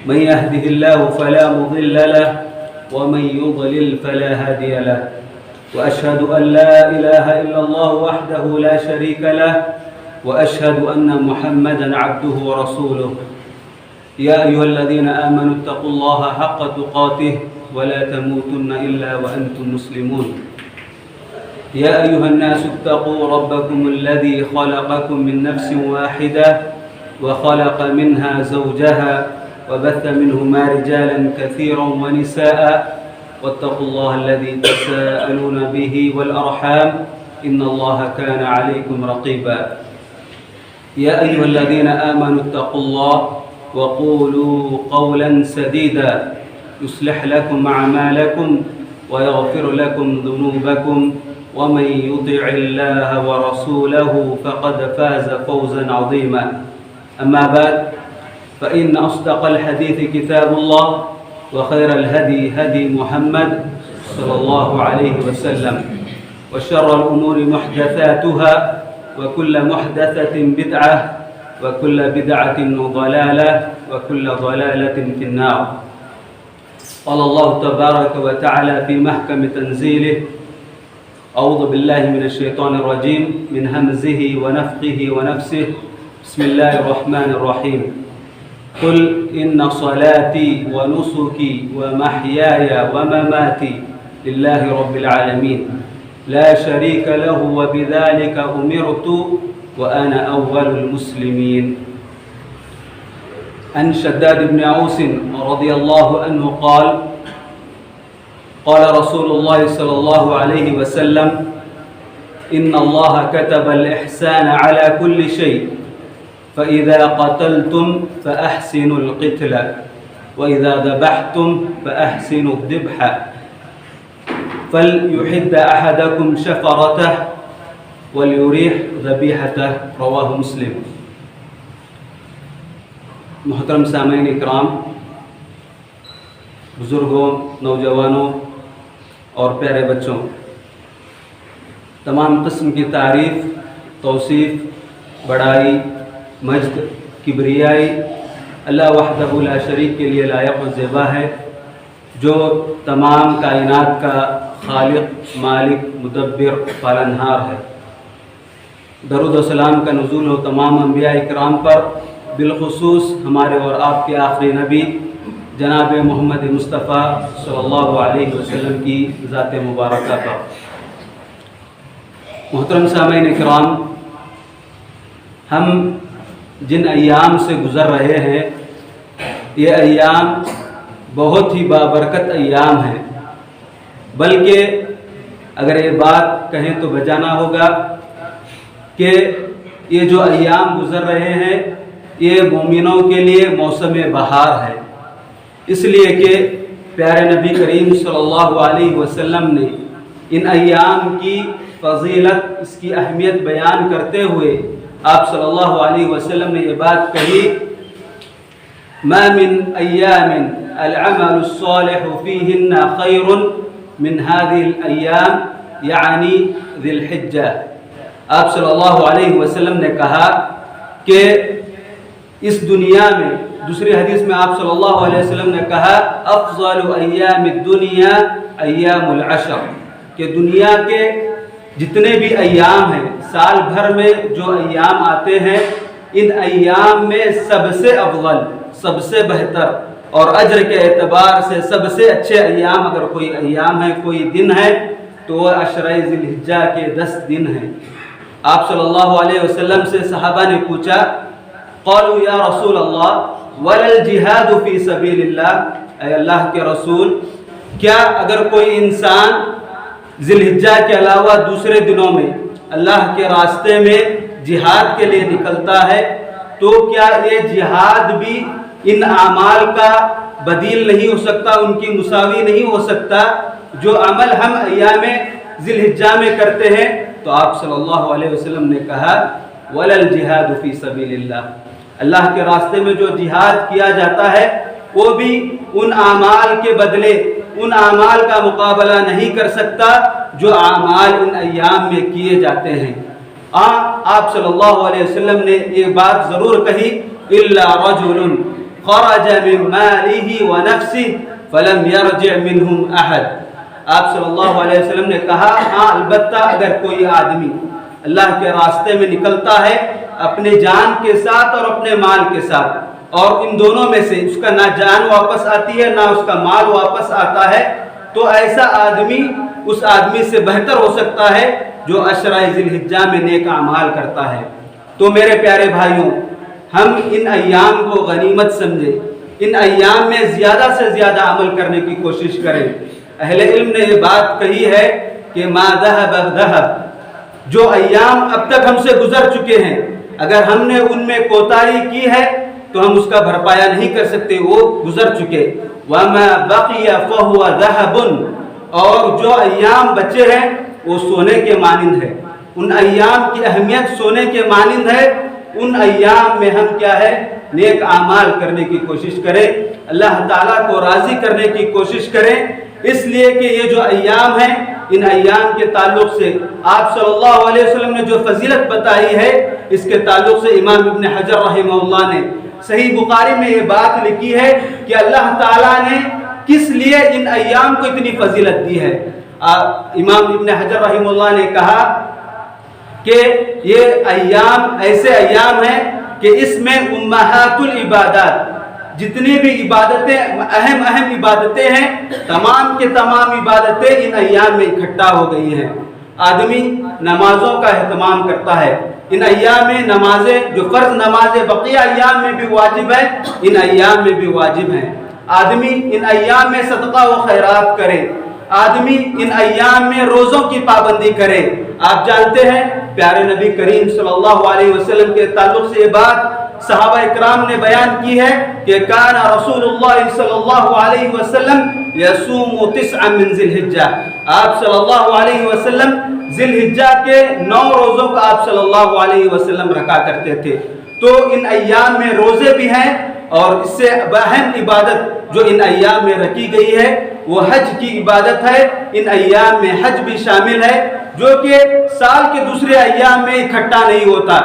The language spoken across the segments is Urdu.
من يهده الله فلا مضل له ومن يضلل فلا هادي له وأشهد أن لا إله إلا الله وحده لا شريك له وأشهد أن محمدا عبده ورسوله يا أيها الذين آمنوا اتقوا الله حق تقاته ولا تموتن إلا وأنتم مسلمون يا أيها الناس اتقوا ربكم الذي خلقكم من نفس واحدة وخلق منها زوجها وبث منهما رجالا كثيرا ونساء واتقوا الله الذي تساءلون به والأرحام إن الله كان عليكم رقيبا يا أيها الذين آمنوا اتقوا الله وقولوا قولا سديدا يصلح لكم أعمالكم ويغفر لكم ذنوبكم ومن يطع الله ورسوله فقد فاز فوزا عظيما أما بعد فإن أصدق الحديث كتاب الله وخير الهدي هدي محمد صلى الله عليه وسلم وشر الأمور محدثاتها وكل محدثة بدعة وكل بدعة ضلالة وكل ضلالة في النار قال الله تبارك وتعالى في محكم تنزيله أعوذ بالله من الشيطان الرجيم من همزه ونفخه ونفسه بسم الله الرحمن الرحيم قل إن صلاتي ونسكي ومحياي ومماتي لله رب العالمين لا شريك له وبذلك أمرت وأنا أول المسلمين عن شداد بن عوس رضي الله عنه قال قال رسول الله صلى الله عليه وسلم إن الله كتب الإحسان على كل شيء فإذا قتلتم فأحسنوا القتل وإذا ذبحتم فأحسنوا الذبح فليحد أحدكم شفرته وليريح ذبيحته رواه مسلم. محترم سامعین اکرام، بزرگوں، نوجوانوں اور پیارے بچوں، تمام قسم کی تعریف، توصیف، بڑائی، مجد، کبریائی اللہ وحدہ لا شریک کے لیے لائق و زیبا ہے، جو تمام کائنات کا خالق، مالک، مدبر، پالنہار ہے۔ درود و سلام کا نزول ہو تمام انبیاء اکرام پر، بالخصوص ہمارے اور آپ کے آخری نبی جناب محمد مصطفیٰ صلی اللہ علیہ وسلم کی ذات مبارکہ پر۔ محترم سامعین اکرام، ہم جن ایام سے گزر رہے ہیں، یہ ایام بہت ہی بابرکت ایام ہیں، بلکہ اگر یہ بات کہیں تو بجانا ہوگا کہ یہ جو ایام گزر رہے ہیں یہ مومنوں کے لیے موسم بہار ہے، اس لیے کہ پیارے نبی کریم صلی اللہ علیہ وسلم نے ان ایام کی فضیلت، اس کی اہمیت بیان کرتے ہوئے آپ صلی اللہ علیہ وسلم نے یہ بات کہی، ما من ایام العمل الصالح فیہن خیر من هذه الايام یعنی ذی الحجہ۔ آپ صلی اللہ علیہ وسلم نے کہا کہ اس دنیا میں، دوسری حدیث میں آپ صلی اللہ علیہ وسلم نے کہا افضل ایام الدنیا ایام العشر، کہ دنیا کے جتنے بھی ایام ہیں، سال بھر میں جو ایام آتے ہیں، ان ایام میں سب سے افضل، سب سے بہتر اور اجر کے اعتبار سے سب سے اچھے ایام اگر کوئی ایام ہے، کوئی دن ہے تو وہ عشرہ ذی الحجہ کے 10 دن ہیں۔ آپ صلی اللہ علیہ وسلم سے صحابہ نے پوچھا، قالوا یا رسول اللہ ولا الجہاد فی سبیل اللہ، اے اللہ کے رسول، کیا اگر کوئی انسان ذی الحجہ کے علاوہ دوسرے دنوں میں اللہ کے راستے میں جہاد کے لیے نکلتا ہے تو کیا یہ جہاد بھی ان اعمال کا بدیل نہیں ہو سکتا، ان کی مساوی نہیں ہو سکتا جو عمل ہم ایام ذی الحجہ میں کرتے ہیں؟ تو آپ صلی اللہ علیہ وسلم نے کہا ولا الجہاد فی سبیل اللہ، اللہ کے راستے میں جو جہاد کیا جاتا ہے وہ بھی ان اعمال کے بدلے، ان اعمال کا مقابلہ نہیں کر سکتا جو اعمال ان ایام میں کیے جاتے ہیں۔ آپ صلی اللہ علیہ وسلم نے یہ بات ضرور کہی الا رجل خرج من ماله ونفسه فلم يرجع منهم احد. آپ صلی اللہ علیہ وسلم نے کہا ہاں البتہ اگر کوئی آدمی اللہ کے راستے میں نکلتا ہے اپنے جان کے ساتھ اور اپنے مال کے ساتھ، اور ان دونوں میں سے اس کا نہ جان واپس آتی ہے نہ اس کا مال واپس آتا ہے، تو ایسا آدمی اس آدمی سے بہتر ہو سکتا ہے جو عشرہ ذی الحجہ میں نیک اعمال کرتا ہے. تو میرے پیارے بھائیوں، ہم ان ایام کو غنیمت سمجھیں، ان ایام میں زیادہ سے زیادہ عمل کرنے کی کوشش کریں. اہل علم نے یہ بات کہی ہے کہ ما ذهب ذهب، جو ایام اب تک ہم سے گزر چکے ہیں اگر ہم نے ان میں کوتاہی کی ہے تو ہم اس کا بھرپایا نہیں کر سکتے، وہ گزر چکے. وما بقي فهو ذهب، اور جو ایام بچے ہیں وہ سونے کے مانند ہے. ان ایام کی اہمیت سونے کے مانند ہے. ان ایام میں ہم کیا ہے نیک اعمال کرنے کی کوشش کریں، اللہ تعالیٰ کو راضی کرنے کی کوشش کریں، اس لیے کہ یہ جو ایام ہیں ان ایام کے تعلق سے آپ صلی اللہ علیہ وسلم نے جو فضیلت بتائی ہے اس کے تعلق سے امام ابن حجر رحمہ اللہ نے صحیح بخاری میں یہ بات لکھی ہے کہ اللہ تعالیٰ نے کس لیے ان ایام کو اتنی فضیلت دی ہے. امام ابن حجر رحمہ اللہ نے کہا کہ یہ ایام ایسے ایام ہیں کہ اس میں امہات العبادات، جتنی بھی عبادتیں اہم عبادتیں ہیں تمام کے تمام عبادتیں ان ایام میں اکٹھا ہو گئی ہیں. آدمی نمازوں کا اہتمام کرتا ہے، ان ایام میں نمازیں جو فرض نمازیں بقیہ ایام میں بھی واجب ہے ان ایام میں بھی واجب ہیں. آدمی ان ایام میں صدقہ و خیرات کرے، آدمی ان ایام میں روزوں کی پابندی کرے. آپ جانتے ہیں پیارے نبی کریم صلی اللہ علیہ وسلم کے تعلق سے یہ بات صحابہ اکرام نے بیان کی ہے کہ کان رسول اللہ صلی اللہ علیہ وسلم یصوم 9 من ذی الحجہ، آپ صلی اللہ علیہ وسلم ذی الحجہ کے 9 روزوں کا آپ صلی اللہ علیہ وسلم رکھا کرتے تھے. تو ان ایام میں روزے بھی ہیں، اور اس سے اہم عبادت جو ان ایام میں رکھی گئی ہے وہ حج کی عبادت ہے. ان ایام میں حج بھی شامل ہے جو کہ سال کے دوسرے ایام میں اکٹھا نہیں ہوتا.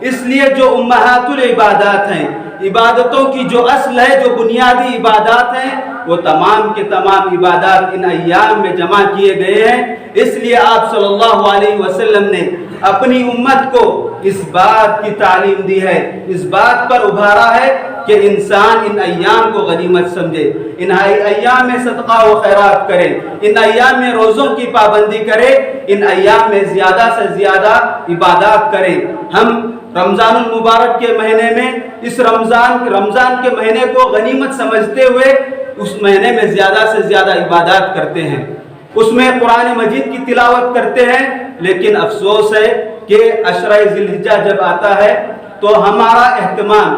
اس لیے جو امہات العبادات ہیں، عبادتوں کی جو اصل ہے، جو بنیادی عبادات ہیں، وہ تمام کے تمام عبادات ان ایام میں جمع کیے گئے ہیں. اس لیے آپ صلی اللہ علیہ وسلم نے اپنی امت کو اس بات کی تعلیم دی ہے، اس بات پر ابھارا ہے کہ انسان ان ایام کو غنیمت سمجھے، ان ایام میں صدقہ و خیرات کرے، ان ایام میں روزوں کی پابندی کرے، ان ایام میں زیادہ سے زیادہ عبادات کرے. ہم رمضان المبارک کے مہینے میں اس رمضان کے مہینے کو غنیمت سمجھتے ہوئے اس مہینے میں زیادہ سے زیادہ عبادات کرتے ہیں، اس میں قرآن مجید کی تلاوت کرتے ہیں. لیکن افسوس ہے کہ عشرہ ذی الحجہ جب آتا ہے تو ہمارا اہتمام،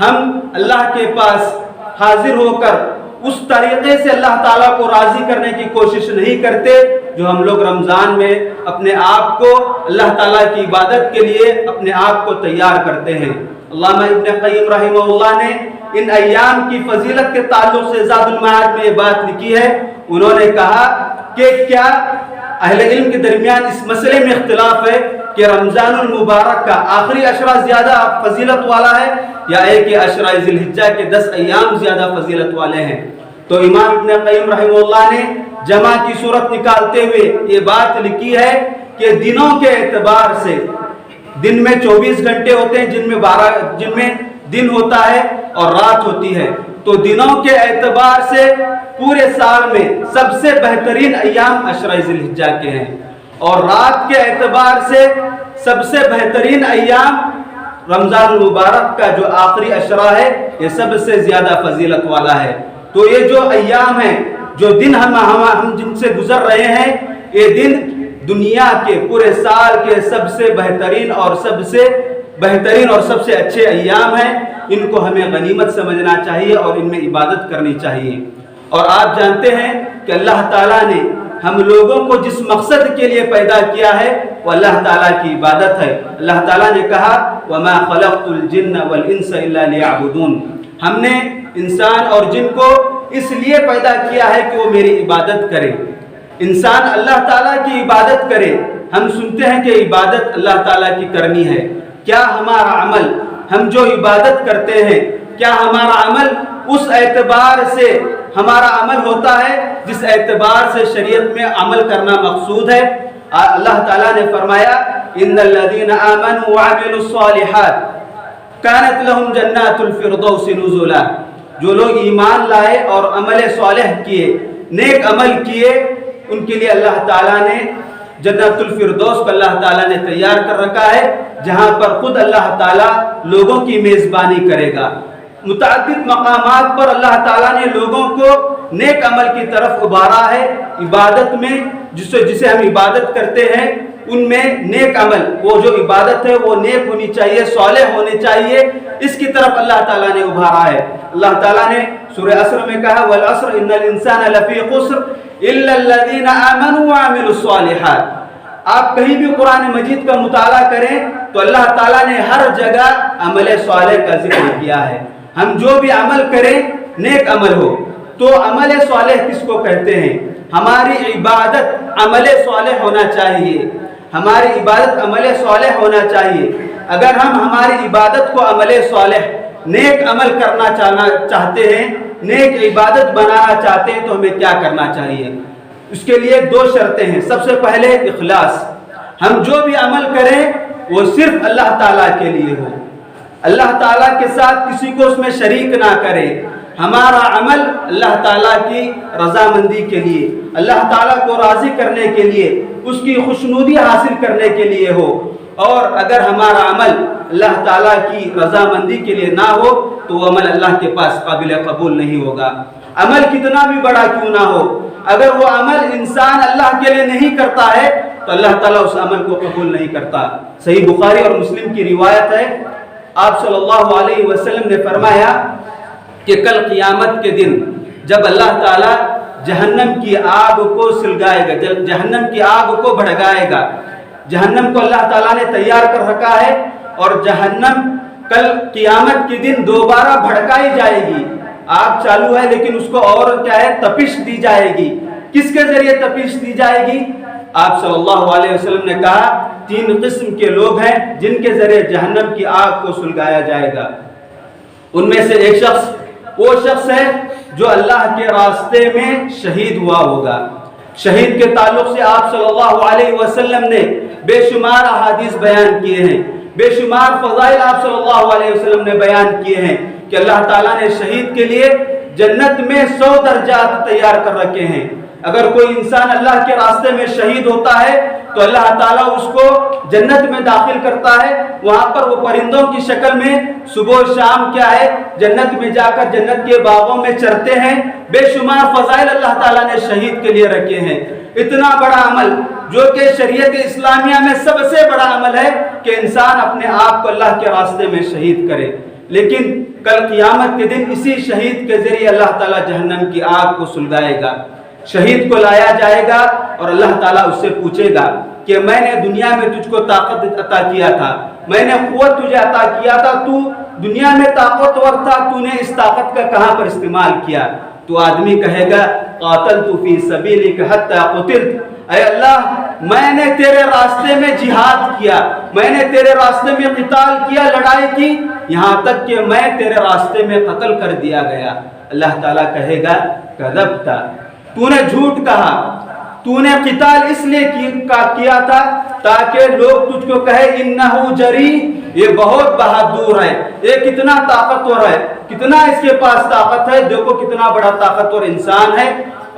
ہم اللہ کے پاس حاضر ہو کر اس طریقے سے اللہ تعالیٰ کو راضی کرنے کی کوشش نہیں کرتے جو ہم لوگ رمضان میں اپنے آپ کو اللہ تعالیٰ کی عبادت کے لیے اپنے آپ کو تیار کرتے ہیں. علامہ ابن قیم رحمہ اللہ نے ان ایام کی فضیلت کے تعلق سے زاد المعاد میں یہ بات لکھی ہے. انہوں نے کہا کہ کیا اہل علم کے درمیان اس مسئلے میں اختلاف ہے کہ رمضان المبارک کا آخری عشرہ زیادہ فضیلت والا ہے یا ہے کہ عشرہ ذی الحجہ کے 10 ایام زیادہ فضیلت والے ہیں. تو امام ابن قیم رحمہ اللہ نے جمع کی صورت نکالتے ہوئے یہ بات لکھی ہے کہ دنوں کے اعتبار سے دن میں 24 گھنٹے ہوتے ہیں جن میں دن ہوتا ہے اور رات ہوتی ہے. تو دنوں کے اعتبار سے پورے سال میں سب سے بہترین ایام عشرہ ذی الحجہ کے ہیں، اور رات کے اعتبار سے سب سے بہترین ایام رمضان المبارک کا جو آخری عشرہ ہے یہ سب سے زیادہ فضیلت والا ہے. تو یہ جو ایام ہیں، جو دن ہم جن سے گزر رہے ہیں، یہ دن دنیا کے پورے سال کے سب سے بہترین اور سب سے اچھے ایام ہیں. ان کو ہمیں غنیمت سمجھنا چاہیے اور ان میں عبادت کرنی چاہیے. اور آپ جانتے ہیں کہ اللہ تعالیٰ نے ہم لوگوں کو جس مقصد کے لیے پیدا کیا ہے وہ اللہ تعالیٰ کی عبادت ہے. اللہ تعالیٰ نے کہا وَمَا خَلَقْتُ الْجِنَّ وَالْإِنسَ إِلَّا لِيَعْبُدُونَ، ہم نے انسان اور جن کو اس لیے پیدا کیا ہے کہ وہ میری عبادت کرے. انسان اللہ تعالیٰ کی عبادت کرے. ہم سنتے ہیں کہ عبادت اللہ تعالیٰ کی کرنی ہے. کیا ہمارا عمل، ہم جو عبادت کرتے ہیں، کیا ہمارا عمل اس اعتبار سے ہمارا عمل ہوتا ہے جس اعتبار سے شریعت میں عمل کرنا مقصود ہے۔ اللہ تعالیٰ نے فرمایا ان الذین آمنوا وعملوا الصالحات کانت لہم جنات الفردوس نزلا، جو لوگ ایمان لائے اور عمل صالح کیے، نیک عمل کیے، ان کے لیے اللہ تعالیٰ نے جنت الفردوس کو اللہ تعالیٰ نے تیار کر رکھا ہے، جہاں پر خود اللہ تعالیٰ لوگوں کی میزبانی کرے گا۔ متعدد مقامات پر اللہ تعالیٰ نے لوگوں کو نیک عمل کی طرف ابھارا ہے۔ عبادت میں جسے ہم عبادت کرتے ہیں ان میں نیک عمل، وہ جو عبادت ہے وہ نیک ہونی چاہیے، صالح ہونے چاہیے، اس کی طرف اللہ تعالیٰ نے ابھارا ہے۔ اللہ تعالیٰ نے سورہ عصر میں کہا والعصر ان الانسان لفی خسر الا الذین آمنوا وعملوا الصالحات۔ آپ کہیں بھی قرآن مجید کا مطالعہ کریں تو اللہ تعالیٰ نے ہر جگہ عمل صالح کا ذکر کیا ہے۔ ہم جو بھی عمل کریں نیک عمل ہو، تو عمل صالح کس کو کہتے ہیں؟ ہماری عبادت عمل صالح ہونا چاہیے، ہماری عبادت عمل صالح ہونا چاہیے۔ اگر ہم ہماری عبادت کو عمل صالح، نیک عمل کرنا چاہتے ہیں، نیک عبادت بنانا چاہتے ہیں تو ہمیں کیا کرنا چاہیے؟ اس کے لیے دو شرطیں ہیں۔ سب سے پہلے اخلاص، ہم جو بھی عمل کریں وہ صرف اللہ تعالیٰ کے لیے ہو، اللہ تعالیٰ کے ساتھ کسی کو اس میں شریک نہ کرے۔ ہمارا عمل اللہ تعالیٰ کی رضامندی کے لیے، اللہ تعالیٰ کو راضی کرنے کے لیے، اس کی خوشنودی حاصل کرنے کے لیے ہو۔ اور اگر ہمارا عمل اللہ تعالیٰ کی رضامندی کے لیے نہ ہو تو وہ عمل اللہ کے پاس قابل قبول نہیں ہوگا۔ عمل کتنا بھی بڑا کیوں نہ ہو، اگر وہ عمل انسان اللہ کے لیے نہیں کرتا ہے تو اللہ تعالیٰ اس عمل کو قبول نہیں کرتا۔ صحیح بخاری اور مسلم کی روایت ہے، آپ صلی اللہ علیہ وسلم نے فرمایا کہ کل قیامت کے دن جب اللہ تعالیٰ جہنم کی آگ کو سلگائے گا، جہنم کی آگ کو بھڑکائے گا، جہنم کو اللہ تعالیٰ نے تیار کر رکھا ہے، اور جہنم کل قیامت کے دن دوبارہ بھڑکائی جائے گی۔ آگ چالو ہے لیکن اس کو اور کیا ہے، تپش دی جائے گی۔ کس کے ذریعے تپش دی جائے گی؟ آپ صلی اللہ علیہ وسلم نے کہا 3 قسم کے لوگ ہیں جن کے ذریعے جہنم کی آگ کو سلگایا جائے گا۔ ان میں سے ایک شخص وہ شخص ہے جو اللہ کے راستے میں شہید ہوا ہوگا۔ شہید کے تعلق سے آپ صلی اللہ علیہ وسلم نے بے شمار احادیث بیان کیے ہیں، بے شمار فضائل آپ صلی اللہ علیہ وسلم نے بیان کیے ہیں کہ اللہ تعالیٰ نے شہید کے لیے جنت میں 100 درجات تیار کر رکھے ہیں۔ اگر کوئی انسان اللہ کے راستے میں شہید ہوتا ہے تو اللہ تعالیٰ اس کو جنت میں داخل کرتا ہے، وہاں پر وہ پرندوں کی شکل میں صبح و شام کیا ہے، جنت میں جا کر جنت کے باغوں میں چرتے ہیں۔ بے شمار فضائل اللہ تعالیٰ نے شہید کے لیے رکھے ہیں۔ اتنا بڑا عمل جو کہ شریعت اسلامیہ میں سب سے بڑا عمل ہے کہ انسان اپنے آپ کو اللہ کے راستے میں شہید کرے، لیکن کل قیامت کے دن اسی شہید کے ذریعے اللہ تعالیٰ جہنم کی آگ کو سلگائے گا۔ شہید کو لایا جائے گا اور اللہ تعالیٰ اس سے پوچھے گا کہ میں نے دنیا میں تجھ کو طاقت عطا کیا تھا، میں نے قوت تجھے عطا کیا تھا، تو دنیا میں طاقتور تھا، تو نے اس طاقت کا کہاں پر استعمال کیا؟ تو آدمی کہے گا قاتلت فی سبیلک حتی قتلت، اے اللہ میں نے تیرے راستے میں جہاد کیا، میں نے تیرے راستے میں قتال کیا، لڑائی کی، یہاں تک کہ میں تیرے راستے میں قتل کر دیا گیا۔ اللہ تعالیٰ کہے گا کذبت، تو نے جھوٹ کہا، تو نے قتال اس لیے کیا تھا تاکہ لوگ تجھ کو کہے انہو جری، یہ بہت بہادر ہے، یہ کتنا طاقتور ہے، کتنا اس کے پاس طاقت ہے، دیکھو کتنا بڑا طاقتور انسان ہے۔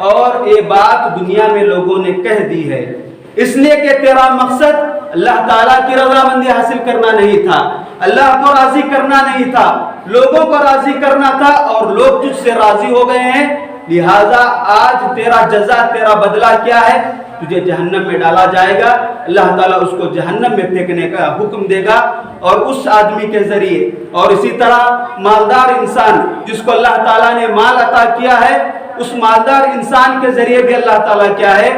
اور یہ بات دنیا میں لوگوں نے کہہ دی ہے اس لیے کہ تیرا مقصد اللہ تعالیٰ کی رضامندی حاصل کرنا نہیں تھا، اللہ کو راضی کرنا نہیں تھا، لوگوں کو راضی کرنا تھا، اور لوگ تجھ سے راضی ہو گئے ہیں، لہذا آج تیرا جزا، تیرا بدلہ کیا ہے؟ تجھے جہنم میں ڈالا جائے گا۔ اللہ تعالیٰ اس کو جہنم میں پھینکنے کا حکم دے گا، اور اس آدمی کے ذریعے، اور اسی طرح مالدار انسان جس کو اللہ تعالیٰ نے مال عطا کیا ہے، اس مالدار انسان کے ذریعے بھی اللہ تعالیٰ کیا ہے،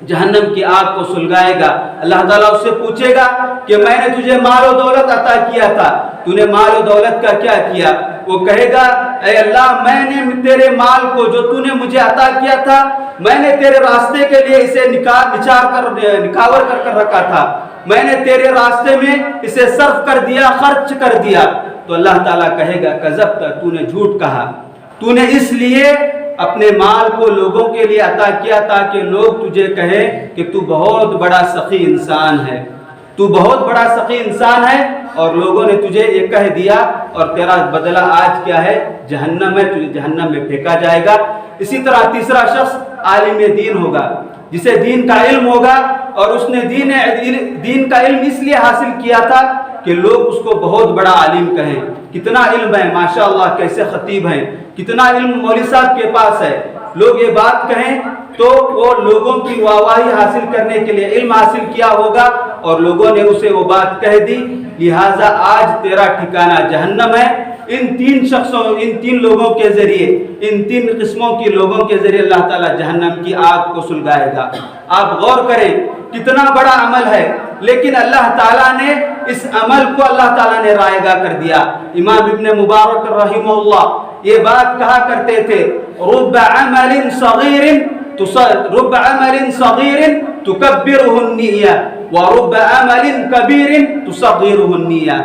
جہنم کی آگ کو سلگائے گا۔ اللہ تعالیٰ اس سے پوچھے گا کہ میں نے تجھے مال و دولت عطا کیا تھا، تو نے مال و دولت کا کیا کیا؟ وہ کہے گا اے اللہ میں نے تیرے مال کو جو تو نے مجھے عطا کیا تھا، میں نے تیرے راستے کے لیے اسے نکھاور کر رکھا تھا، میں نے تیرے راستے میں اسے صرف کر دیا، خرچ کر دیا، تو اللہ تعالیٰ کہے گا کذبت، تو نے جھوٹ کہا، تو نے اس لیے اپنے مال کو لوگوں کے لیے عطا کیا تاکہ لوگ تجھے کہیں کہ تو بہت بڑا سخی انسان ہے، تو بہت بڑا سخی انسان ہے، اور لوگوں نے تجھے یہ کہہ دیا، اور تیرا بدلہ آج کیا ہے؟ جہنم ہے، تجھے جہنم میں پھینکا جائے گا۔ اسی طرح تیسرا شخص عالم دین ہوگا، جسے دین کا علم ہوگا، اور اس نے دین کا علم اس لیے حاصل کیا تھا کہ لوگ اس کو بہت بڑا عالم کہیں، کتنا علم ہے، ماشاءاللہ کیسے خطیب ہیں، کتنا علم مولوی صاحب کے پاس ہے، لوگ یہ بات کہیں تو وہ لوگوں کی واہواہی حاصل کرنے کے لیے علم حاصل کیا ہوگا، اور لوگوں نے اسے وہ بات کہہ دی، لہٰذا آج تیرا ٹھکانہ جہنم ہے۔ ان تین لوگوں کے ذریعے، ان تین قسموں کے لوگوں کے ذریعے اللہ تعالیٰ جہنم کی آگ کو سلگائے گا۔ آپ غور کریں کتنا بڑا عمل ہے، لیکن اللہ تعالیٰ نے اس عمل کو اللہ تعالیٰ نے رائگاں کر دیا۔ امام ابن مبارک رحمہ اللہ یہ بات کہا کرتے تھے، رب عمل صغیر تکبرہ النیہ ورب عمل کبیر تصغرہ النیہ۔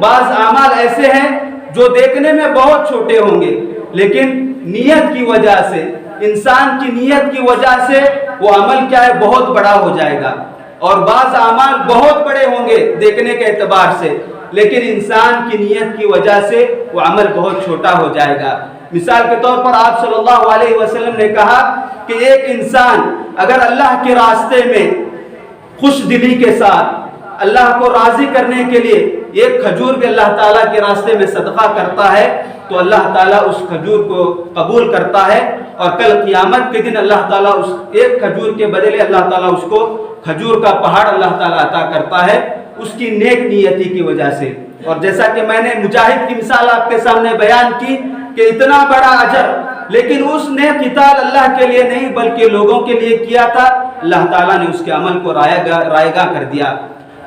بعض اعمال ایسے ہیں جو دیکھنے میں بہت چھوٹے ہوں گے، لیکن نیت کی وجہ سے، انسان کی نیت کی وجہ سے وہ عمل کیا ہے؟ بہت بڑا ہو جائے گا۔ اور بعض اعمال بہت بڑے ہوں گے دیکھنے کے اعتبار سے، لیکن انسان کی نیت کی وجہ سے وہ عمل بہت چھوٹا ہو جائے گا۔ مثال کے طور پر آپ صلی اللہ علیہ وسلم نے کہا کہ ایک انسان اگر اللہ کے راستے میں خوش دلی کے ساتھ اللہ کو راضی کرنے کے لیے ایک کھجور بھی اللہ تعالیٰ کے راستے میں صدقہ کرتا ہے تو اللہ تعالیٰ اس کھجور کو قبول کرتا ہے، اور کل قیامت کے دن اللہ تعالیٰ اس ایک کھجور کے بدلے اللہ تعالیٰ اس کو کھجور کا پہاڑ اللہ تعالیٰ عطا کرتا ہے، اس کی نیک نیتی کی وجہ سے۔ اور جیسا کہ میں نے مجاہد کی مثال آپ کے سامنے بیان کی کہ اتنا بڑا اجر، لیکن اس نے قتال اللہ کے لیے نہیں بلکہ لوگوں کے لیے کیا تھا، اللہ تعالیٰ نے اس کے عمل کو رائگاں کر دیا۔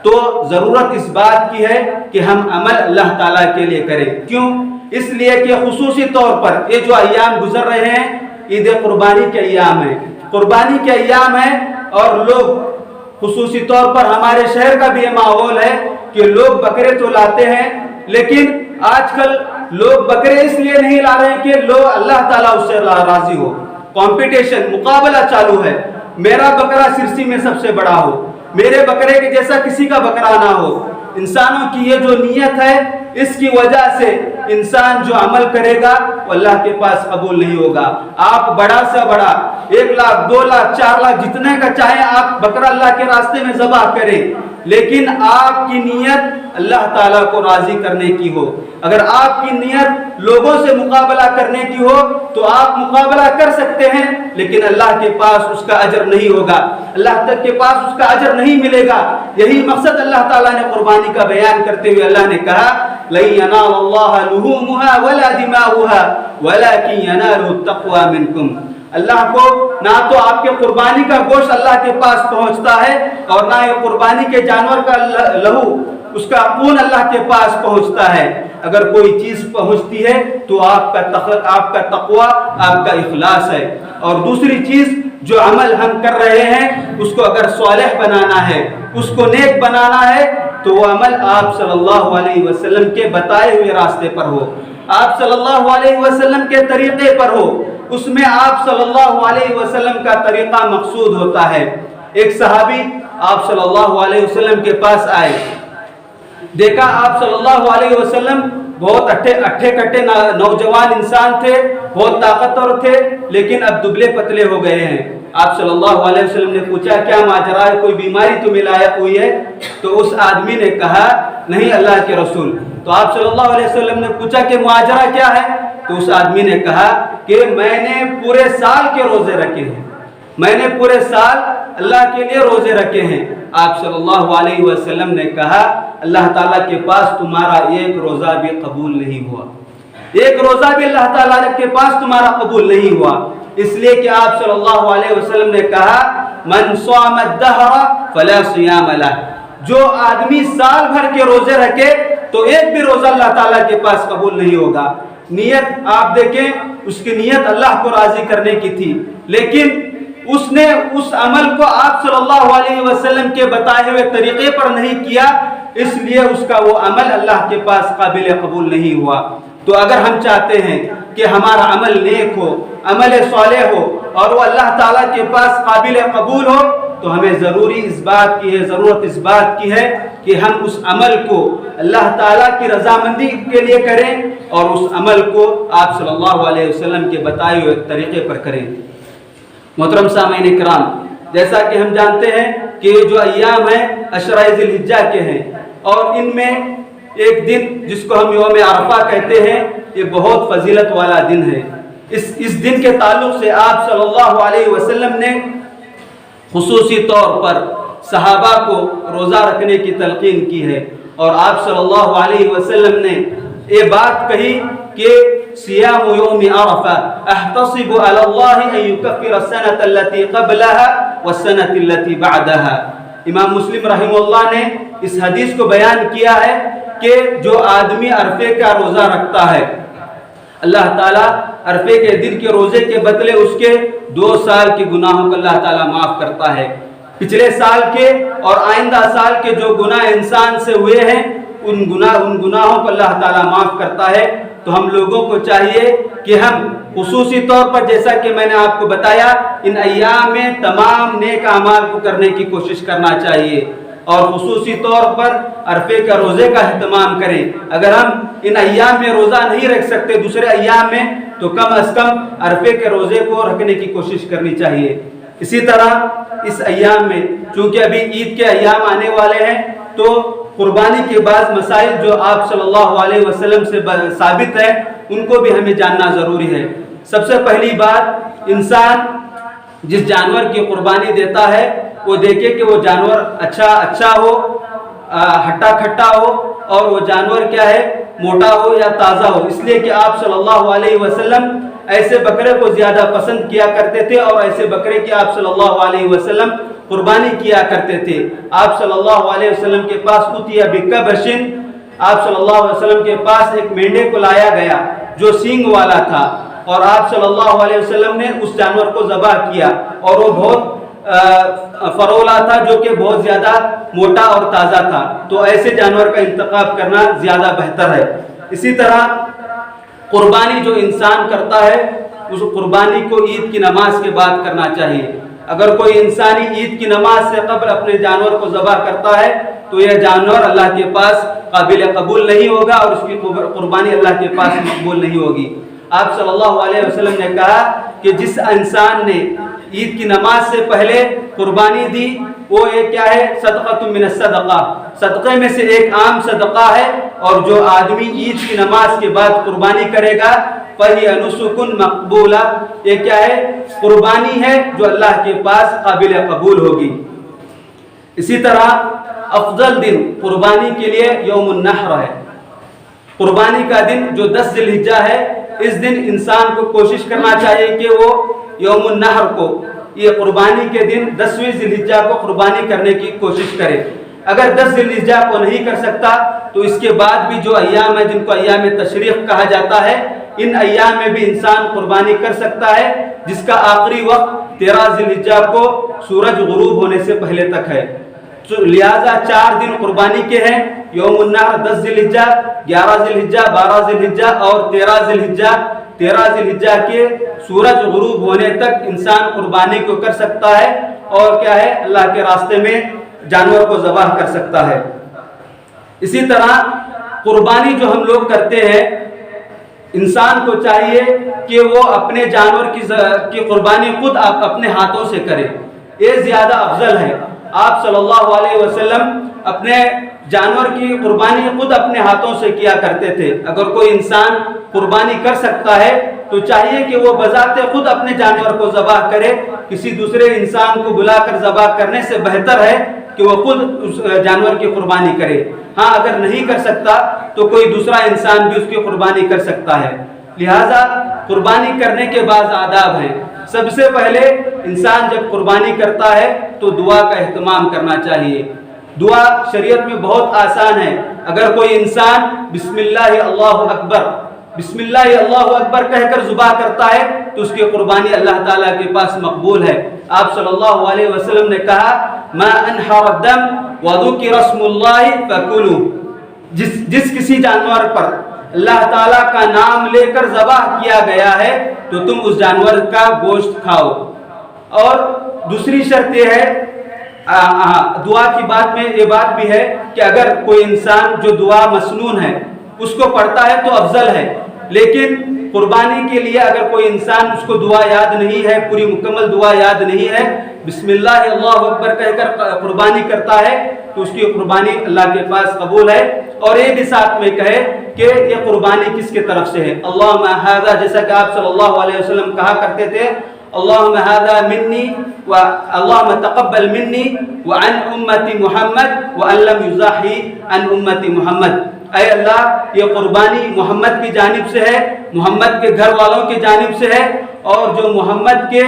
تو ضرورت اس بات کی ہے کہ ہم عمل اللہ تعالیٰ کے لیے کریں۔ کیوں؟ اس لیے کہ خصوصی طور پر یہ جو ایام گزر رہے ہیں عید قربانی کے ایام ہیں، قربانی کے ایام ہیں، اور لوگ خصوصی طور پر ہمارے شہر کا بھی یہ ماحول ہے کہ لوگ بکرے تو لاتے ہیں، لیکن آج کل لوگ بکرے اس لیے نہیں لا رہے ہیں کہ لوگ اللہ تعالیٰ اس سے راضی ہو۔ کمپٹیشن، مقابلہ چالو ہے، میرا بکرا سرسی میں سب سے بڑا ہو، میرے بکرے کے جیسا کسی کا بکرا نہ ہو۔ انسانوں کی یہ جو نیت ہے، اس کی وجہ سے انسان جو عمل کرے گا وہ اللہ کے پاس قبول نہیں ہوگا۔ آپ بڑا سے بڑا 1 لاکھ 2 لاکھ 4 لاکھ جتنے کا چاہیں آپ بکرا اللہ کے راستے میں ذبح کریں، لیکن آپ کی نیت اللہ تعالیٰ کو راضی کرنے کی ہو۔ اگر آپ کی نیت لوگوں سے مقابلہ کرنے کی ہو تو آپ مقابلہ کر سکتے ہیں، لیکن اللہ کے پاس اس کا اجر نہیں ہوگا، اللہ تک کے پاس اس کا اجر نہیں ملے گا۔ یہی مقصد اللہ تعالیٰ نے قربانی کا بیان کرتے ہوئے اللہ نے کہا لَن يَنَالَ اللَّهَ لُحُومُهَا وَلَا دِمَاؤُهَا وَلَكِن يَنَالُهُ التَّقْوَى مِنكُمْ۔ اللہ کو نہ تو آپ کے قربانی کا گوشت اللہ کے پاس پہنچتا ہے، اور نہ یہ قربانی کے جانور کا لہو، اس کا خون اللہ کے پاس پہنچتا ہے۔ اگر کوئی چیز پہنچتی ہے تو آپ کا تقوی، آپ کا اخلاص ہے۔ اور دوسری چیز، جو عمل ہم کر رہے ہیں اس کو اگر صالح بنانا ہے، اس کو نیک بنانا ہے، تو وہ عمل آپ صلی اللہ علیہ وسلم کے بتائے ہوئے راستے پر ہو، آپ صلی اللہ علیہ وسلم کے طریقے پر ہو، اس میں آپ صلی اللہ علیہ وسلم کا طریقہ مقصود ہوتا ہے۔ ایک صحابی آپ صلی اللہ علیہ وسلم کے پاس آئے، دیکھا آپ صلی اللہ علیہ وسلم بہت اٹھے کٹے نوجوان انسان تھے، بہت طاقتور تھے، لیکن اب دبلے پتلے ہو گئے ہیں۔ آپ صلی اللہ علیہ وسلم نے پوچھا کیا ماجرا ہے، کوئی بیماری تمہیں لاحق ہوئی ہے؟ تو اس آدمی نے کہا نہیں اللہ کے رسول۔ تو آپ صلی اللہ علیہ وسلم نے پوچھا کہ ماجرا کیا ہے؟ تو اس آدمی نے کہا کہ میں نے پورے سال کے روزے رکھے ہیں، میں نے پورے سال اللہ کے لیے روزے رکھے ہیں۔ آپ صلی اللہ علیہ وسلم نے کہا اللہ تعالیٰ کے پاس تمہارا ایک روزہ بھی قبول نہیں ہوا، ایک روزہ بھی اللہ تعالیٰ کے پاس تمہارا قبول نہیں ہوا، اس لیے کہ آپ صلی اللہ علیہ وسلم نے کہا من صام الدہر فلا صیام لہ، جو آدمی سال بھر کے روزے رکھے تو ایک بھی روزہ اللہ تعالیٰ کے پاس قبول نہیں ہوگا۔ نیت آپ دیکھیں، اس کی نیت اللہ کو راضی کرنے کی تھی، لیکن اس نے اس عمل کو آپ صلی اللہ علیہ وسلم کے بتائے ہوئے طریقے پر نہیں کیا، اس لیے اس کا وہ عمل اللہ کے پاس قابل قبول نہیں ہوا۔ تو اگر ہم چاہتے ہیں کہ ہمارا عمل نیک ہو، عمل صالح ہو اور وہ اللہ تعالیٰ کے پاس قابل قبول ہو، تو ہمیں ضرورت اس بات کی ہے کہ ہم اس عمل کو اللہ تعالیٰ کی رضامندی کے لیے کریں اور اس عمل کو آپ صلی اللہ علیہ وسلم کے بتائے ہوئے طریقے پر کریں۔ محترم سامعین کرام، جیسا کہ ہم جانتے ہیں کہ یہ جو ایام ہیں عشرہ ذی الحجہ کے ہیں، اور ان میں ایک دن جس کو ہم یوم عرفہ کہتے ہیں، یہ بہت فضیلت والا دن ہے۔ اس دن کے تعلق سے آپ صلی اللہ علیہ وسلم نے خصوصی طور پر صحابہ کو روزہ رکھنے کی تلقین کی ہے، اور آپ صلی اللہ علیہ وسلم نے یہ بات کہی کہ صیام یوم عرفہ احتسب علی اللہ ان یکفر السنۃ التي قبلها والسنۃ التي بعدها۔ امام مسلم رحمہ اللہ نے اس حدیث کو بیان کیا ہے کہ جو آدمی عرفے کا روزہ رکھتا ہے، اللہ تعالیٰ عرفے کے دن کے روزے کے بدلے اس کے 2 سال کے گناہوں کو اللہ تعالیٰ معاف کرتا ہے۔ پچھلے سال کے اور آئندہ سال کے جو گناہ انسان سے ہوئے ہیں، ان گناہوں کو اللہ تعالیٰ معاف کرتا ہے۔ تو ہم لوگوں کو چاہیے کہ ہم خصوصی طور پر، جیسا کہ میں نے آپ کو بتایا، ان ایام میں تمام نیک اعمال کو کرنے کی کوشش کرنا چاہیے، اور خصوصی طور پر عرفے کا روزے کا اہتمام کریں۔ اگر ہم ان ایام میں روزہ نہیں رکھ سکتے دوسرے ایام میں، تو کم از کم عرفے کے روزے کو رکھنے کی کوشش کرنی چاہیے۔ اسی طرح اس ایام میں چونکہ ابھی عید کے ایام آنے والے ہیں، تو قربانی کے بعض مسائل جو آپ صلی اللہ علیہ وسلم سے ثابت ہے، ان کو بھی ہمیں جاننا ضروری ہے۔ سب سے پہلی بات، انسان جس جانور کی قربانی دیتا ہے وہ دیکھے کہ وہ جانور اچھا ہو، ہٹا کھٹا ہو، اور وہ جانور کیا ہے، موٹا ہو یا تازہ ہو۔ اس لیے کہ آپ صلی اللہ علیہ وسلم ایسے بکرے کو زیادہ پسند کیا کرتے تھے، اور ایسے بکرے کی آپ صلی اللہ علیہ وسلم قربانی کیا کرتے تھے۔ آپ صلی اللہ علیہ وسلم کے پاس اتیا بکبشن، آپ صلی اللہ علیہ وسلم کے پاس ایک مینڈے کو لایا گیا جو سینگ والا تھا، اور آپ صلی اللہ علیہ وسلم نے اس جانور کو ذبح کیا، اور وہ بہت فرولا تھا، جو کہ بہت زیادہ موٹا اور تازہ تھا۔ تو ایسے جانور کا انتخاب کرنا زیادہ بہتر ہے۔ اسی طرح قربانی جو انسان کرتا ہے، اس قربانی کو عید کی نماز کے بعد کرنا چاہیے۔ اگر کوئی انسانی عید کی نماز سے قبل اپنے جانور کو ذبح کرتا ہے، تو یہ جانور اللہ کے پاس قابل قبول نہیں ہوگا، اور اس کی قربانی اللہ کے پاس مقبول نہیں ہوگی۔ آپ صلی اللہ علیہ وسلم نے کہا کہ جس انسان نے عید کی نماز سے پہلے قربانی دی، وہ یہ کیا ہے، صدقۃ من الصدقہ، صدقے میں سے ایک عام صدقہ ہے، اور جو آدمی عید کی نماز کے بعد قربانی کرے گا، فَهِيَ نُسُكٌ مَقْبُولَةٌ، یہ کیا ہے، قربانی ہے جو اللہ کے پاس قابل قبول ہوگی۔ اسی طرح افضل دن قربانی کے لیے یوم النحر ہے۔ قربانی کا دن جو 10 ذی الحجہ ہے، اس دن انسان کو کوشش کرنا چاہیے کہ وہ یوم النحر کو، یہ قربانی کے دن 10ویں ذی الحجہ کو قربانی کرنے کی کوشش کرے۔ اگر 10 ذی الحجہ کو نہیں کر سکتا، تو اس کے بعد بھی جو ایام ہے جن کو ایام تشریق کہا جاتا ہے، ان ایام میں بھی انسان قربانی کر سکتا ہے، جس کا آخری وقت 13 ذی الحجہ کو سورج غروب ہونے سے پہلے تک ہے۔ لہذا 4 دن قربانی کے ہیں، یوم النحر 10 ذی الحجہ، 11 ذی الحجہ، 12 ذی الحجہ اور 13 ذی الحجہ۔ 13 ذی الحجہ کے سورج غروب ہونے تک انسان قربانی کو کر سکتا ہے، اور کیا ہے، اللہ کے راستے میں جانور کو ذبح کر سکتا ہے۔ اسی طرح قربانی جو ہم لوگ کرتے ہیں، انسان کو چاہیے کہ وہ اپنے جانور کی قربانی خود اپنے ہاتھوں سے کرے، یہ زیادہ افضل ہے۔ آپ صلی اللہ علیہ وسلم اپنے جانور کی قربانی خود اپنے ہاتھوں سے کیا کرتے تھے۔ اگر کوئی انسان قربانی کر سکتا ہے تو چاہیے کہ وہ بذات خود اپنے جانور کو ذبح کرے، کسی دوسرے انسان کو بلا کر ذبح کرنے سے بہتر ہے کہ وہ خود اس جانور کی قربانی کرے۔ ہاں اگر نہیں کر سکتا تو کوئی دوسرا انسان بھی اس کی قربانی کر سکتا ہے۔ لہذا قربانی کرنے کے بعض آداب ہیں۔ سب سے پہلے انسان جب قربانی کرتا ہے تو دعا کا اہتمام کرنا چاہیے۔ دعا شریعت میں بہت آسان ہے۔ اگر کوئی انسان بسم اللہ اللہ اکبر بسم اللہ اللہ اکبر کہہ کر ذبح کرتا ہے تو اس کی قربانی اللہ تعالیٰ کے پاس مقبول ہے۔ آپ صلی اللہ علیہ وسلم نے کہا ما انحر الدم وذکر اسم اللہ فکلوا، جس کسی جانور پر اللہ تعالیٰ کا نام لے کر ذبح کیا گیا ہے تو تم اس جانور کا گوشت کھاؤ۔ اور دوسری شرط یہ ہے دعا کی بات میں یہ بات بھی ہے کہ اگر کوئی انسان جو دعا مسنون ہے اس کو پڑھتا ہے تو افضل ہے، لیکن قربانی کے لیے اگر کوئی انسان اس کو دعا یاد نہیں ہے، پوری مکمل دعا یاد نہیں ہے، بسم اللہ اللہ اکبر کہہ کر قربانی کرتا ہے تو اس کی قربانی اللہ کے پاس قبول ہے۔ اور یہ بھی ساتھ میں کہے کہ یہ قربانی کس کی طرف سے ہے، اللہم ھذا، جیسا کہ آپ صلی اللہ علیہ وسلم کہا کرتے تھے اللہم ھذا منی و اللہم تقبل منی وعن امتی محمد وان لم یضحی عن امتی محمد، اے اللہ یہ قربانی محمد کی جانب سے ہے، محمد کے گھر والوں کی جانب سے ہے، اور جو محمد کے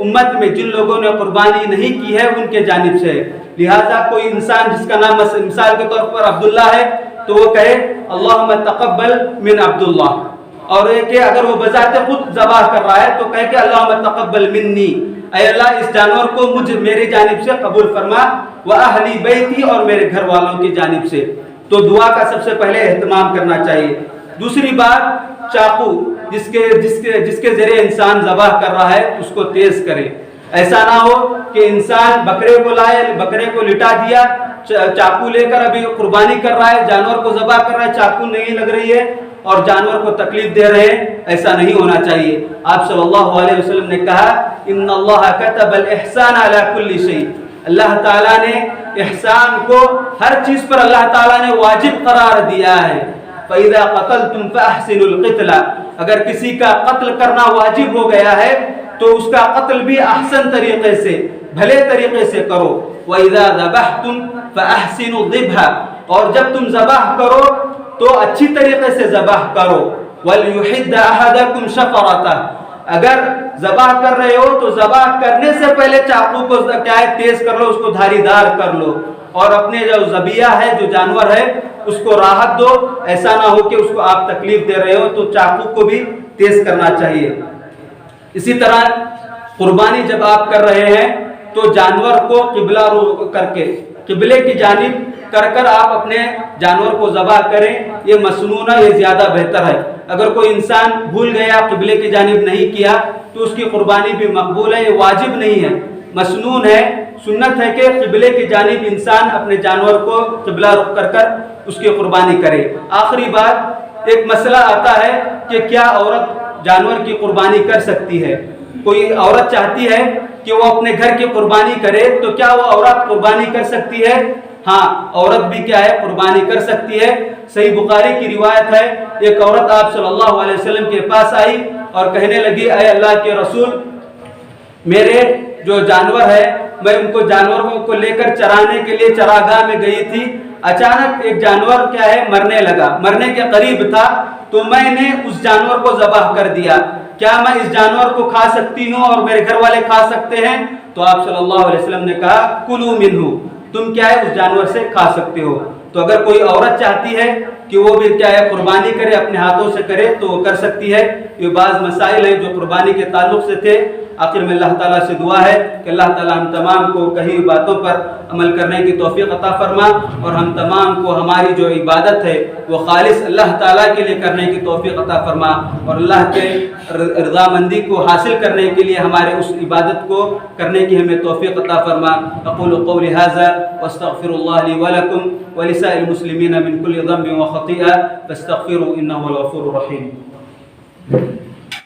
امت میں جن لوگوں نے قربانی نہیں کی ہے ان کے جانب سے ہے۔ لہذا کوئی انسان جس کا نام مثال کے طور پر عبداللہ ہے تو وہ کہے اللہم تقبل من عبداللہ، اور یہ کہ اگر وہ بذات خود ذبح کر رہا ہے تو کہے کہ اللہم تقبل منی، اے اللہ اس جانور کو میری جانب سے قبول فرما، واہلی بیتی، اور میرے گھر والوں کی جانب سے۔ تو دعا کا سب سے پہلے اہتمام کرنا چاہیے۔ دوسری بات، چاقو جس کے ذریعے انسان ذبح کر رہا ہے اس کو تیز کرے، ایسا نہ ہو کہ انسان بکرے کو لائے، بکرے کو لٹا دیا، چاقو لے کر ابھی قربانی کر رہا ہے، جانور کو ذبح کر رہا ہے، چاقو نہیں لگ رہی ہے اور جانور کو تکلیف دے رہے ہیں، ایسا نہیں ہونا چاہیے۔ آپ صلی اللہ علیہ وسلم نے کہا ان اللہ کتب الاحسان علی کل شیء، اللہ تعالیٰ نے احسان کو ہر چیز پر اللہ تعالیٰ نے واجب قرار دیا ہے۔ فَإِذَا قَتَلْتُمْ فَأَحْسِنُوا الْقِتْلَ، اگر کسی کا قتل کرنا واجب ہو گیا ہے تو اس کا قتل بھی احسن طریقے سے، بھلے طریقے سے کرو۔ وَإِذَا ذَبَحْتُمْ فَأَحْسِنُوا الذِّبْحَ، اور جب تم ذبح کرو تو اچھی طریقے سے ذبح کرو۔ وَلْيُحِدَّ أَحَدَكُمْ شَفَرَتَهُ، اگر ذبح کر رہے ہو تو ذبح کرنے سے پہلے چاقو کو کیا ہے تیز کر لو، اس کو دھاری دار کر لو، اور اپنے جو ذبیحہ ہے، جو جانور ہے، اس کو راحت دو، ایسا نہ ہو کہ اس کو آپ تکلیف دے رہے ہو، تو چاقو کو بھی تیز کرنا چاہیے۔ اسی طرح قربانی جب آپ کر رہے ہیں تو جانور کو قبلہ رو کر کے، قبلے کی جانب کر آپ اپنے جانور کو ذبح کریں، یہ مسنون ہے، یہ زیادہ بہتر ہے۔ اگر کوئی انسان بھول گیا، قبلے کی جانب نہیں کیا تو اس کی قربانی بھی مقبول ہے، یہ واجب نہیں ہے، مسنون ہے، سنت ہے کہ قبلے کی جانب انسان اپنے جانور کو قبلہ رخ کر اس کی قربانی کرے۔ آخری بات، ایک مسئلہ آتا ہے کہ کیا عورت جانور کی قربانی کر سکتی ہے؟ کوئی عورت چاہتی ہے کہ وہ اپنے گھر کی قربانی کرے تو کیا وہ عورت قربانی کر سکتی ہے؟ ہاں، عورت بھی کیا ہے قربانی کر سکتی ہے۔ صحیح بخاری کی روایت ہے، ایک عورت آپ صلی اللہ علیہ وسلم کے پاس آئی اور کہنے لگی اے اللہ کے رسول، میرے جو جانور ہے میں ان کو جانوروں کو لے کر چرانے کے لیے چراگاہ میں گئی تھی، اچانک ایک جانور کیا ہے مرنے لگا، مرنے کے قریب تھا، تو میں نے اس جانور کو ذبح کر دیا، کیا میں اس جانور کو کھا سکتی ہوں اور میرے گھر والے کھا سکتے ہیں؟ تو آپ صلی اللہ علیہ وسلم نے کہا کلوا منہ، تم کیا ہے اس جانور سے کھا سکتے ہو۔ تو اگر کوئی عورت چاہتی ہے کہ وہ بھی کیا ہے قربانی کرے، اپنے ہاتھوں سے کرے، تو وہ کر سکتی ہے۔ یہ بعض مسائل ہیں جو قربانی کے تعلق سے تھے۔ آخر میں اللہ تعالیٰ سے دعا ہے کہ اللہ تعالیٰ ہم تمام کو کہی باتوں پر عمل کرنے کی توفیق عطا فرما، اور ہم تمام کو ہماری جو عبادت ہے وہ خالص اللہ تعالیٰ کے لیے کرنے کی توفیق عطا فرما، اور اللہ کے رضامندی کو حاصل کرنے کے لیے ہمارے اس عبادت کو کرنے کی ہمیں توفیق عطا فرما۔ اقول قولی ھذا واستغفر اللہ لی ولکم ولسائر المسلمین من کل ذنب وخطیئہ فاستغفروا انہ هو الغفور الرحیم۔